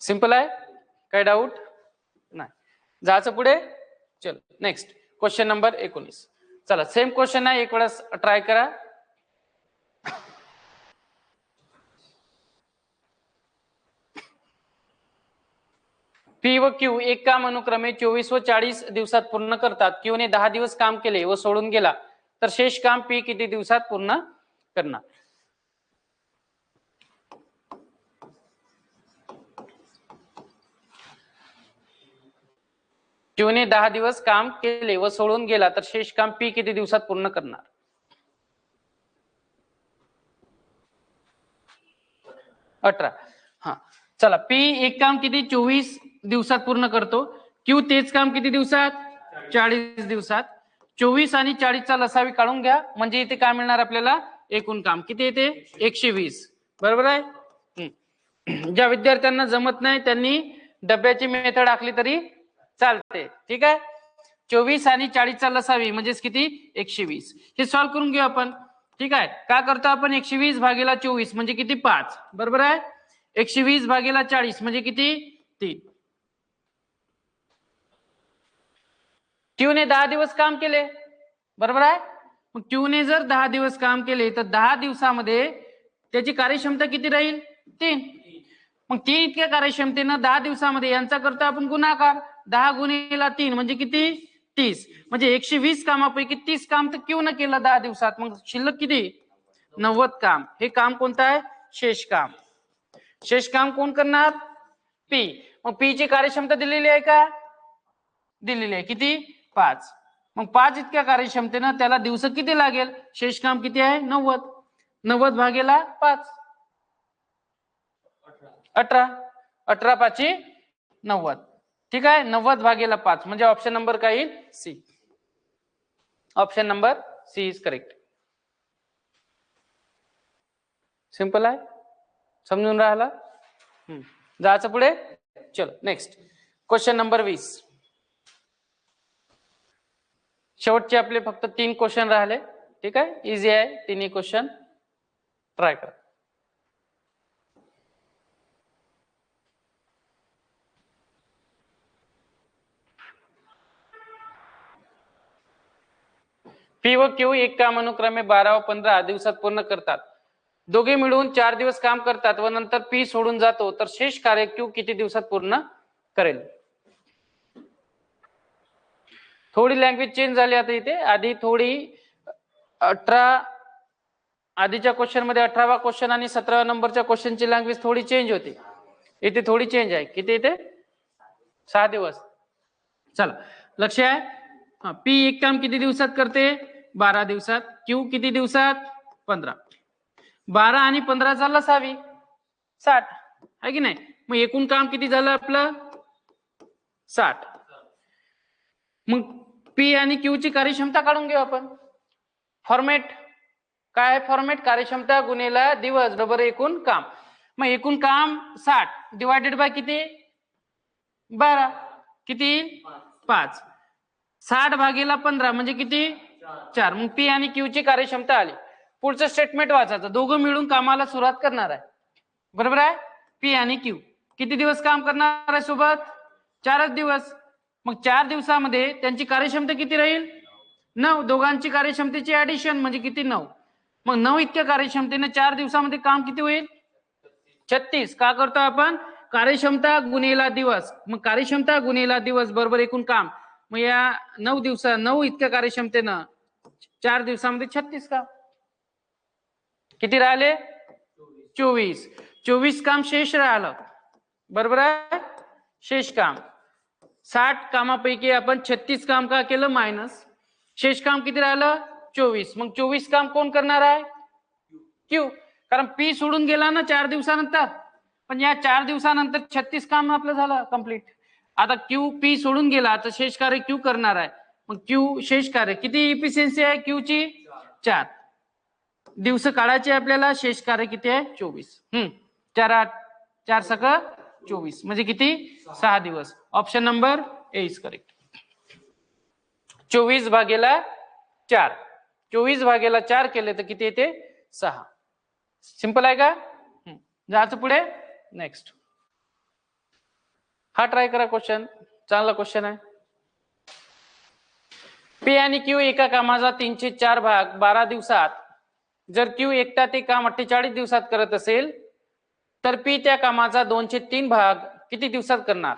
सिंपल आहे. काय डाऊट नाही? जायचं पुढे. चल नेक्स्ट क्वेश्चन नंबर 19. चला सेम क्वेश्चन आहे, एक वेळेस ट्राय करा. पी व क्यू एक काम अनुक्रमे 24 व 40 दिवसात पूर्ण करतात. क्यू ने 10 दिवस काम केले व सोडून गेला, तर शेष काम पी किती दिवसात पूर्ण करणार? क्यू ने 10 दिवस काम केले व सोडून गेला, तर शेष काम पी किती दिवसात पूर्ण करणार? 18. हा चला, पी एक काम किती 24 दिवसात पूर्ण करतो. क्यू तेच काम किती दिवसात? 40 दिवसात. 24 आणि 40 चा लसावी काढून घ्या, म्हणजे इथे काय मिळणार आपल्याला? एकूण काम किती येते? 120. बरोबर आहे. ज्या विद्यार्थ्यांना जमत नाही त्यांनी डब्याची मेथड आखली तरी चालते. ठीक आहे. 24 आणि 40 चा लसावी म्हणजेच किती? 120. हे सॉल्व्ह करून घेऊ आपण. ठीक आहे. काय करतो आपण? 120 भागीला 24 म्हणजे किती? 5. बरोबर आहे. 120 भागीला 40 म्हणजे किती? 3. क्यू ने 10 दिवस काम केले. बरोबर आहे. मग क्यू ने जर 10 दिवस काम केले तर 10 दिवसामध्ये त्याची कार्यक्षमता किती राहील? 3. मग 3 इतक्या कार्यक्षमतेनं 10 दिवसामध्ये यांचा करतो आपण गुणाकार. 10 गुणिले 3 म्हणजे किती? 30. म्हणजे 120 कामापैकी 30 काम तर क्यू न केलं 10 दिवसात. मग शिल्लक किती? 90 काम. हे काम कोणतं आहे? शेष काम. शेष काम कोण करणार? पी. मग पी ची कार्यक्षमता दिलेली आहे का? दिलेली आहे. किती? 5. मग 5 इतक्या कार्यक्षमतेनं त्याला दिवस किती लागेल? शेष काम किती आहे? 90. 90 भागीला 5 18. 18 5 90. ठीक आहे. 90 भागीला 5 म्हणजे ऑप्शन नंबर काय येईल? C. Option number C is correct. Simple आहे. समजून राहिला? जायचं पुढे. चलो नेक्स्ट क्वेश्चन नंबर 20. शेवटचे आपले फक्त 3 क्वेश्चन राहिले. ठीक आहे. इझी आहे. 3ही क्वेश्चन ट्राय करा. पी व क्यू एक काम अनुक्रमे 12 व 15 दिवसात पूर्ण करतात. दोघे मिळून 4 दिवस काम करतात व नंतर पी सोडून जातो, तर शेष कार्य क्यू किती दिवसात पूर्ण करेल? थोडी लँग्वेज चेंज झाली आता इथे. आधी थोडी 18 आधीच्या क्वेश्चन मध्ये 18वा क्वेश्चन आणि 17व्या नंबरच्या क्वेश्चनची लँग्वेज थोडी चेंज होती. इथे थोडी चेंज आहे. किती इथे? 6 दिवस. चला लक्ष आहे. पी एक काम किती दिवसात करते? 12 दिवसात. क्यू किती दिवसात? 15. 12 आणि 15 लसावी 60 आहे की नाही? मग एकूण काम किती झालं आपलं? 60. मग पी आणि क्यू ची कार्यक्षमता काढून घेऊ आपण. फॉर्मॅट काय? फॉर्मॅट कार्यक्षमता गुणिले दिवस बरोबर एकूण काम. मग एकूण काम 60 डिवायडेड बाय किती? 12. किती? 5. 60 भागीला 15 म्हणजे किती? 4. मग पी आणि क्यू ची कार्यक्षमता आली. पुढचं स्टेटमेंट वाचायचं. दोघं मिळून कामाला सुरुवात करणार आहे. बरोबर आहे? पी आणि क्यू किती दिवस काम करणार आहे सोबत? 4 दिवस. मग 4 दिवसामध्ये त्यांची कार्यक्षमता किती राहील? 9. दोघांची कार्यक्षमतेची ऍडिशन म्हणजे किती? 9. मग 9 इतक्या कार्यक्षमतेने 4 दिवसामध्ये काम किती होईल? 36. का करतो आपण? कार्यक्षमता गुणिले दिवस. मग कार्यक्षमता गुणिले दिवस बरोबर एकूण काम. मग या 9 इतक्या कार्यक्षमतेनं 4 दिवसामध्ये 36 काम. किती राहिले? 24. 24 काम शेष राहिलं. बरोबर आहे? शेष काम 60 कामापैकी आपण 36 काम का केलं? मायनस. शेष काम किती राहिलं? 24. मग 24 काम कोण करणार आहे? क्यू. कारण पी सोडून गेला ना 4 दिवसानंतर. पण या 4 दिवसानंतर 36 काम आपलं झालं कंप्लीट. आता क्यू पी सोडून गेला तर शेष कार्य क्यू करणार आहे. मग क्यू शेष कार्य किती इफिशियन्सी आहे क्यू ची? 4 दिवस काढायचे आपल्याला. शेष कार्य किती आहे? 24. 4 सक 24 म्हणजे किती? 6 दिवस. Option number A is correct. 24 भागेला 4. 24 भागेला 4 केले तर किती येते? 6. सिंपल आहे का? जायचं पुढे. नेक्स्ट हा ट्राय करा क्वेश्चन. चांगला क्वेश्चन आहे. पी आणि क्यू एका कामाचा 3/4 भाग 12 दिवसात. जर क्यू एकटा ते काम 48 दिवसात करत असेल तर पी त्या कामाचा 2/3 भाग किती दिवसात करणार?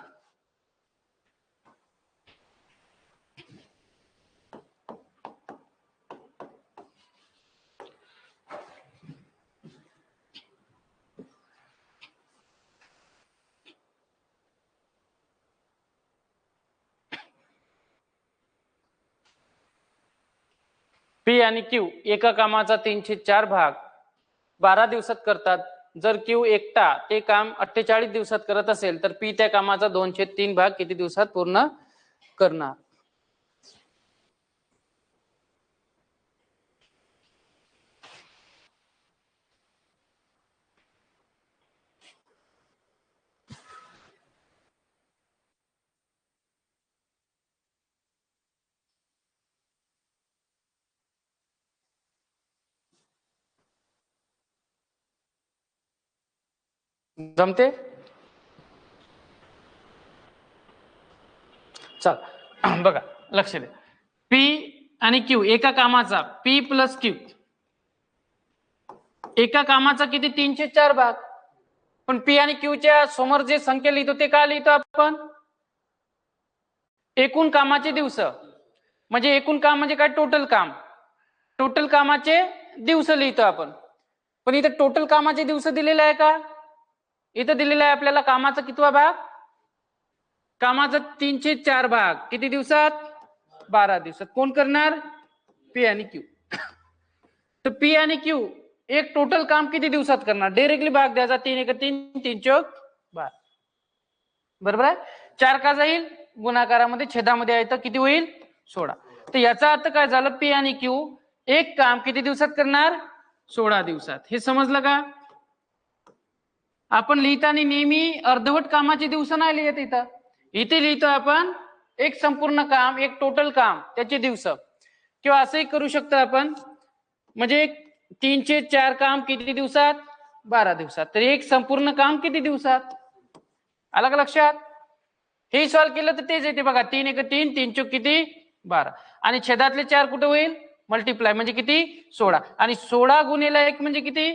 पी आणि क्यू एका कामाचा 3/4 भाग 12 दिवसात करतात. जर क्यू एकटा ते काम 48 दिवसात करत असेल तर पी त्या कामाचा 2/3 भाग किती दिवसात पूर्ण करणार? जमते? चल बघा लक्ष द्या. पी आणि क्यू एका कामाचा पी प्लस क्यू एका कामाचा किती? 3/4 भाग. पण पी आणि क्यूच्या समोर जे संख्या लिहितो ते का लिहितो आपण? एकूण कामाचे दिवस. म्हणजे एकूण काम म्हणजे काय? टोटल काम. टोटल कामाचे दिवस लिहितो आपण. पण इथे टोटल कामाचे दिवस दिलेले आहे का? इथं दिलेलं आहे आपल्याला कामाचा कितवा भाग? कामाचा 3/4 भाग किती दिवसात? 12 दिवसात. कोण करणार? पी आणि क्यू. तर पी आणि क्यू एक टोटल काम किती दिवसात करणार? डायरेक्टली भाग द्यायचा. 3 × 3 3 चौक 12. बरोबर आहे? 4 का जाईल? गुणाकारामध्ये छेदामध्ये आहे तर किती होईल? 16. तर याचा अर्थ काय झालं? पी आणि क्यू एक काम किती दिवसात करणार? 16 दिवसात. हे समजलं का? आपण लिहिताना नेहमी अर्धवट कामाचे दिवस नाही लिहित. इथे लिहितो आपण एक संपूर्ण काम, एक टोटल काम त्याचे दिवस. किंवा असंही करू शकतो आपण, म्हणजे 3/4 काम किती दिवसात? 12 दिवसात. तर एक संपूर्ण काम किती दिवसात? आलं का लक्षात? हे सॉल्व्ह केलं तर तेच येते बघा. 3 × 3 3 चौक किती? 12. आणि छेदातले 4 कुठे होईल? मल्टिप्लाय म्हणजे किती 16 आणि 16 गुणिले 1 म्हणजे किती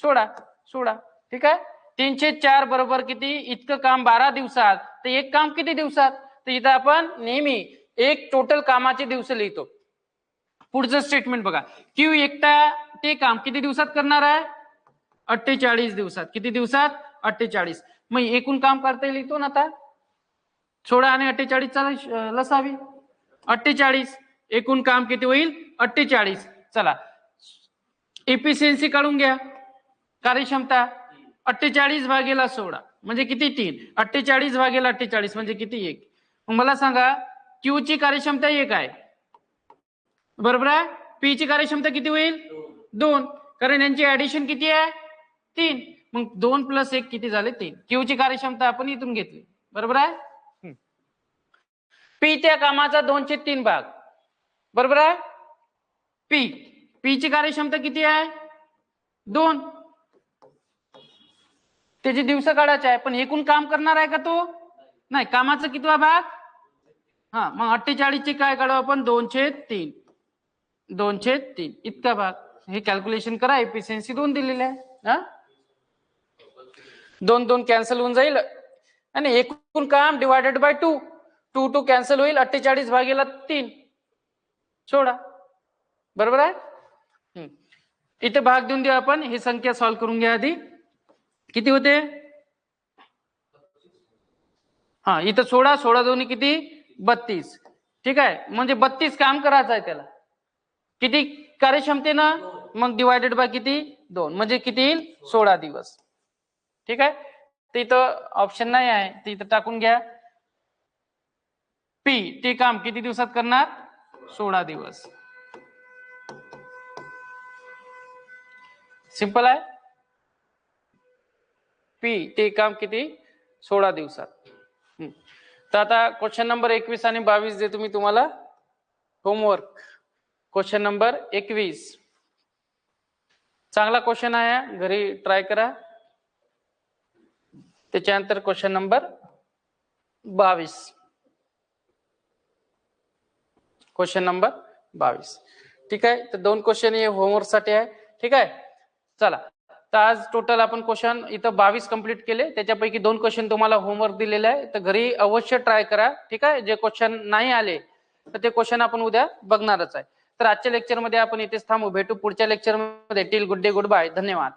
16. ठीक आहे 304 बरोबर किती इतकं काम 12 दिवसात तर एक काम किती दिवसात तर इथं आपण नेहमी एक टोटल कामाचे दिवस लिहितो. पुढचं स्टेटमेंट बघा क्यू एकटा ते काम किती दिवसात करणार आहे 48 दिवसात. किती दिवसात 48. मग एकूण काम करता येईल इथून आता 16 आणि 48 चा लसावी 48 एकूण काम किती होईल 48. चला एफिशियन्सी काढून घ्या कार्यक्षमता 48 भागेला 16 म्हणजे किती 3 48 भागेला 48 म्हणजे किती 1. मग मला सांगा क्यू ची कार्यक्षमता 1 आहे बरोबर आहे. पी ची कार्यक्षमता किती होईल 2 कारण यांची ऍडिशन किती आहे 3 मग 2 + 1 किती झाले 3. क्यू ची कार्यक्षमता आपण इथून घेतली बरोबर आहे. पी त्या कामाचा 2/3 भाग बरोबर आहे. पी ची कार्यक्षमता किती आहे 2 त्याचे दिवस काढायचे आहे पण एकूण काम करणार आहे का तो नाही कामाचा कितवा भाग हा मग 48 चे काय काढू आपण 2/3 इतका भाग. हे कॅल्क्युलेशन करा एफिशियन्सी 2 दिलेली आहे हा 2 कॅन्सल होऊन जाईल आणि एकूण काम डिवायडेड बाय 2 कॅन्सल होईल 48 भागेला 3 16 बरोबर आहे. इथे भाग देऊन देऊ आपण ही संख्या सॉल्व्ह करून घ्या आधी किती होते हा इथं 16 दोन्ही किती 32. ठीक आहे म्हणजे 32 काम करायचं आहे त्याला किती कार्यक्षमतेनं मग डिवायडेड बाय किती 2 म्हणजे किती येईल 16 दिवस. ठीक आहे तर इथं ऑप्शन नाही आहे तर इथं टाकून घ्या पी ते काम किती दिवसात करणार 16 दिवस. सिंपल आहे पी ते काम किती 16 दिवसात. तर आता क्वेश्चन नंबर 21 आणि 22 देतो मी तुम्हाला होमवर्क. क्वेश्चन नंबर 21 चांगला क्वेश्चन आहे घरी ट्राय करा. त्याच्यानंतर क्वेश्चन नंबर 22 क्वेश्चन नंबर 22. ठीक आहे तर 2 क्वेश्चन हे होमवर्क साठी आहे. ठीक आहे चला तर आज टोटल आपण क्वेश्चन इथं 22 कंप्लीट केले त्याच्यापैकी 2 क्वेश्चन तुम्हाला होमवर्क दिलेले आहे तर घरी अवश्य ट्राय करा. ठीक आहे जे क्वेश्चन नाही आले तर ते क्वेश्चन आपण उद्या बघणारच आहे. तर आजच्या लेक्चरमध्ये आपण इथेच थांबू भेटू पुढच्या लेक्चरमध्ये. Till good day goodbye धन्यवाद.